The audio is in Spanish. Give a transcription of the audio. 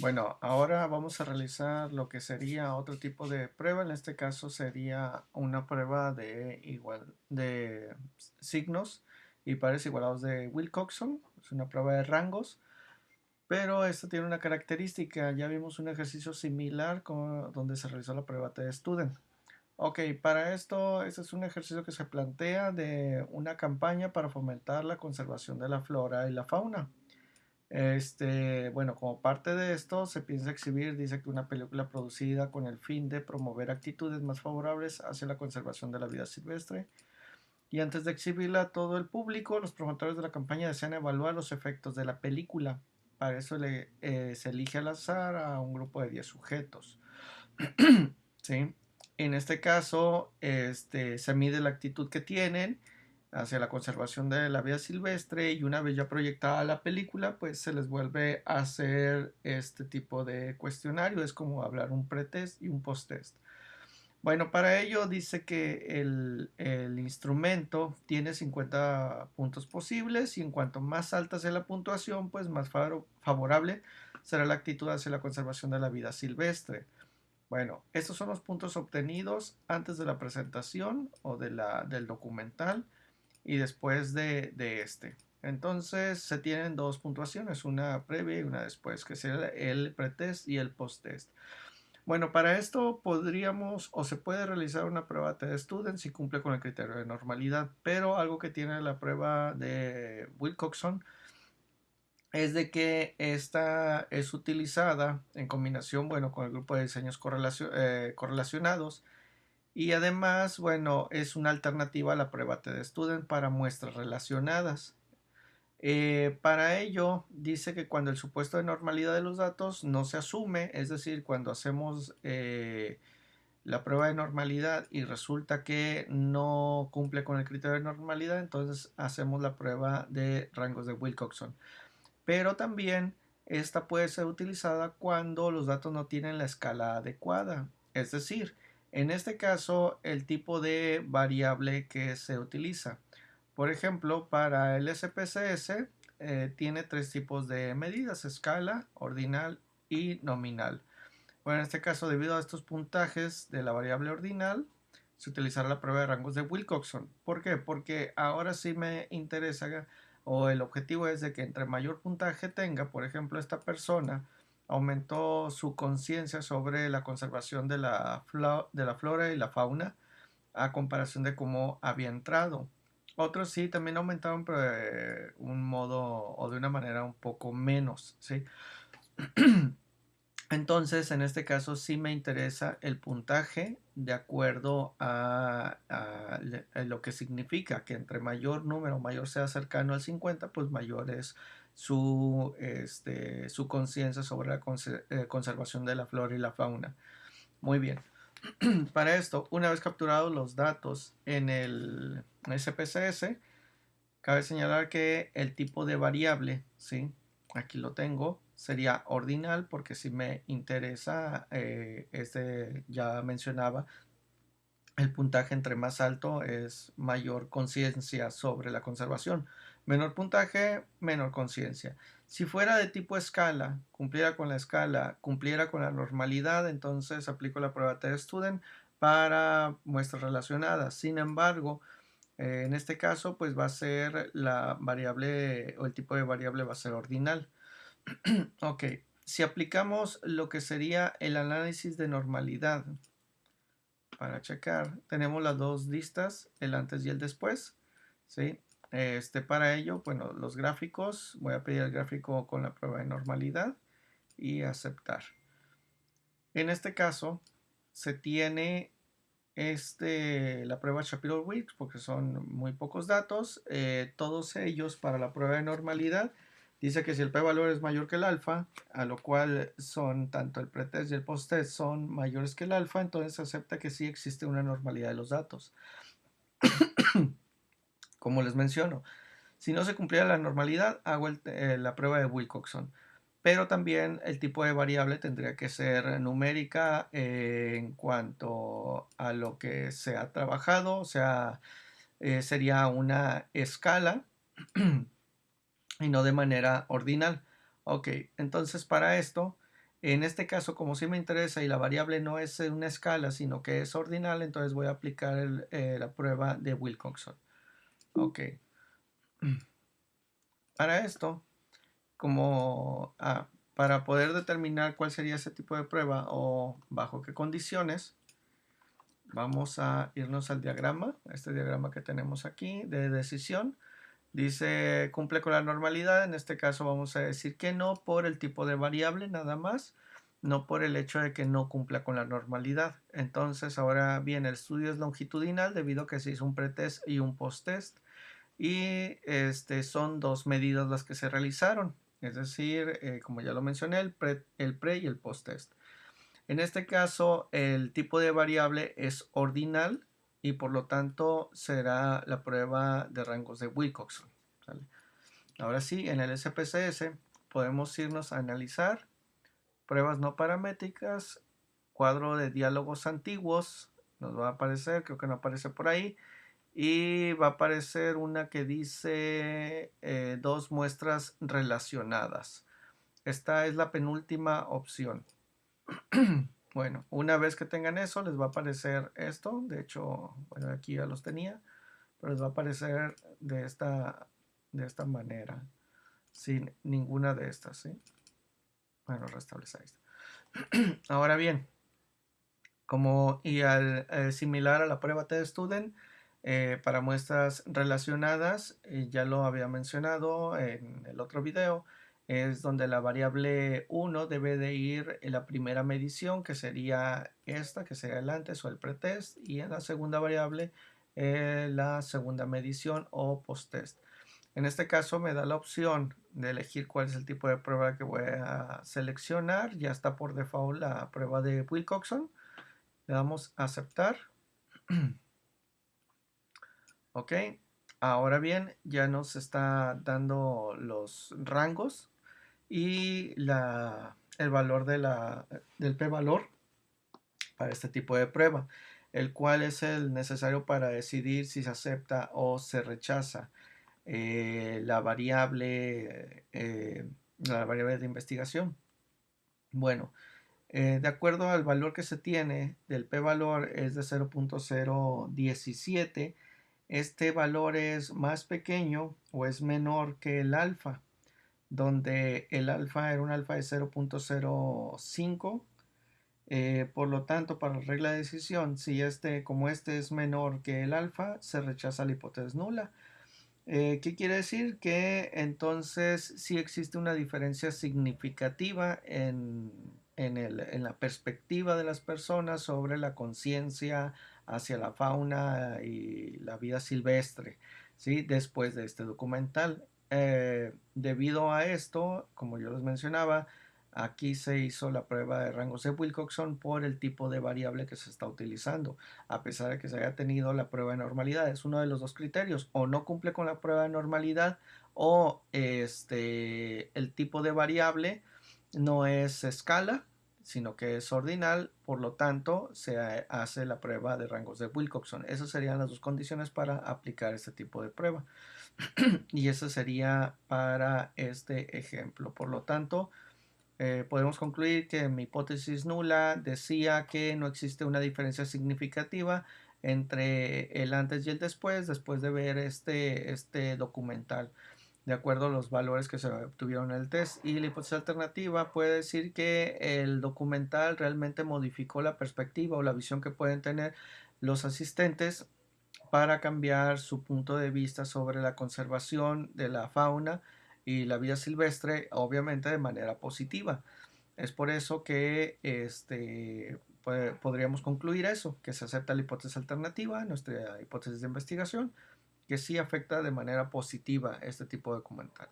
Bueno, ahora vamos a realizar lo que sería otro tipo de prueba. En este caso sería una prueba de signos y pares igualados de Wilcoxon. Es una prueba de rangos, pero esta tiene una característica. Ya vimos un ejercicio similar donde se realizó la prueba de Student. Ok, para esto, este es un ejercicio que se plantea de una campaña para fomentar la conservación de la flora y la fauna. Bueno, como parte de esto, se piensa exhibir, dice que una película producida con el fin de promover actitudes más favorables hacia la conservación de la vida silvestre. Y antes de exhibirla a todo el público, los promotores de la campaña desean evaluar los efectos de la película. Para eso se elige al azar a un grupo de 10 sujetos. ¿Sí? En este caso, se mide la actitud que tienen hacia la conservación de la vida silvestre y una vez ya proyectada la película, pues se les vuelve a hacer este tipo de cuestionario. Es como hablar un pretest y un posttest. Bueno, para ello dice que el instrumento tiene 50 puntos posibles y en cuanto más alta sea la puntuación, pues más favorable será la actitud hacia la conservación de la vida silvestre. Bueno, estos son los puntos obtenidos antes de la presentación o del documental y después de este. Entonces se tienen dos puntuaciones, una previa y una después, que será el pretest y el posttest. Bueno, para esto podríamos o se puede realizar una prueba de student si cumple con el criterio de normalidad, pero algo que tiene la prueba de Wilcoxon es de que esta es utilizada en combinación, bueno, con el grupo de diseños correlacionados y además, bueno, es una alternativa a la prueba TD-Student para muestras relacionadas. Para ello, dice que cuando el supuesto de normalidad de los datos no se asume, es decir, cuando hacemos la prueba de normalidad y resulta que no cumple con el criterio de normalidad, entonces hacemos la prueba de rangos de Wilcoxon. Pero también esta puede ser utilizada cuando los datos no tienen la escala adecuada. Es decir, en este caso, el tipo de variable que se utiliza. Por ejemplo, para el SPSS tiene tres tipos de medidas: escala, ordinal y nominal. Bueno, en este caso, debido a estos puntajes de la variable ordinal, se utilizará la prueba de rangos de Wilcoxon. ¿Por qué? Porque ahora sí me interesa, o el objetivo es de que entre mayor puntaje tenga, por ejemplo, esta persona aumentó su conciencia sobre la conservación de la flora y la fauna a comparación de cómo había entrado. Otros sí también aumentaron, pero de un modo o de una manera un poco menos, ¿sí? Entonces, en este caso sí me interesa el puntaje de acuerdo a lo que significa que entre mayor número, mayor sea cercano al 50, pues mayor es su conciencia sobre la conservación de la flora y la fauna. Muy bien. Para esto, una vez capturados los datos en el SPSS, cabe señalar que el tipo de variable, ¿sí? Aquí lo tengo, sería ordinal porque si me interesa, ya mencionaba, el puntaje entre más alto es mayor conciencia sobre la conservación. Menor puntaje, menor conciencia. Si fuera de tipo escala, cumpliera con la escala, cumpliera con la normalidad, entonces aplico la prueba TestStudent para muestras relacionadas. Sin embargo, en este caso, pues va a ser la variable o el tipo de variable va a ser ordinal. Ok, si aplicamos lo que sería el análisis de normalidad para checar, tenemos las dos listas, el antes y el después, ¿sí? Para ello, bueno, los gráficos, voy a pedir el gráfico con la prueba de normalidad y aceptar. En este caso, se tiene la prueba Shapiro-Wilks porque son muy pocos datos. Todos ellos para la prueba de normalidad dice que si el p-valor es mayor que el alfa, a lo cual son tanto el pretest y el posttest son mayores que el alfa, entonces se acepta que sí existe una normalidad de los datos. Como les menciono, si no se cumpliera la normalidad, hago la prueba de Wilcoxon. Pero también el tipo de variable tendría que ser numérica en cuanto a lo que se ha trabajado, o sea, sería una escala y no de manera ordinal. Ok, entonces para esto En este caso, como sí me interesa y la variable no es una escala, sino que es ordinal, entonces voy a aplicar la prueba de Wilcoxon. Ok. Para esto, como para poder determinar cuál sería ese tipo de prueba o bajo qué condiciones, vamos a irnos al diagrama, este diagrama que tenemos aquí de decisión. Dice cumple con la normalidad, en este caso vamos a decir que no por el tipo de variable nada más, no por el hecho de que no cumpla con la normalidad. Entonces ahora bien, el estudio es longitudinal debido a que se hizo un pretest y un posttest y son dos medidas las que se realizaron, es decir, como ya lo mencioné, el pre y el posttest. En este caso, el tipo de variable es ordinal y por lo tanto será la prueba de rangos de Wilcoxon. ¿Sale? Ahora sí, en el SPSS podemos irnos a analizar pruebas no paramétricas, cuadro de diálogos antiguos, nos va a aparecer, creo que no aparece por ahí, y va a aparecer una que dice dos muestras relacionadas. Esta es la penúltima opción. Bueno, una vez que tengan eso, les va a aparecer esto. De hecho, bueno, aquí ya los tenía, pero les va a aparecer de esta manera, sin ninguna de estas, ¿sí? Bueno, restablecer esto. Ahora bien, como y al similar a la prueba TestStudent, para muestras relacionadas, ya lo había mencionado en el otro video, es donde la variable 1 debe de ir en la primera medición, que sería esta, que sería el antes o el pretest, y en la segunda variable la segunda medición o posttest. En este caso me da la opción de elegir cuál es el tipo de prueba que voy a seleccionar. Ya está por default la prueba de Wilcoxon. Le damos a aceptar. Ok. Ahora bien, ya nos está dando los rangos y el valor del p-valor para este tipo de prueba, el cual es el necesario para decidir si se acepta o se rechaza la variable de investigación. Bueno, de acuerdo al valor que se tiene del p-valor es de 0.017. Este valor es más pequeño o es menor que el alfa, donde el alfa era un alfa de 0.05. Por lo tanto, para la regla de decisión, si como este es menor que el alfa, se rechaza la hipótesis nula. ¿Qué quiere decir? Que entonces sí existe una diferencia significativa en la perspectiva de las personas sobre la conciencia hacia la fauna y la vida silvestre, ¿sí? Después de este documental. Debido a esto, como yo les mencionaba, aquí se hizo la prueba de rangos de Wilcoxon por el tipo de variable que se está utilizando, a pesar de que se haya tenido la prueba de normalidad. Es uno de los dos criterios, o no cumple con la prueba de normalidad o el tipo de variable no es escala, sino que es ordinal, por lo tanto se hace la prueba de rangos de Wilcoxon. Esas serían las dos condiciones para aplicar este tipo de prueba. Y eso sería para este ejemplo. Por lo tanto, podemos concluir que mi hipótesis nula decía que no existe una diferencia significativa entre el antes y el después de ver este documental, de acuerdo a los valores que se obtuvieron en el test. Y la hipótesis alternativa puede decir que el documental realmente modificó la perspectiva o la visión que pueden tener los asistentes para cambiar su punto de vista sobre la conservación de la fauna y la vida silvestre, obviamente de manera positiva. Es por eso que podríamos concluir eso, que se acepta la hipótesis alternativa, nuestra hipótesis de investigación, que sí afecta de manera positiva este tipo de documental.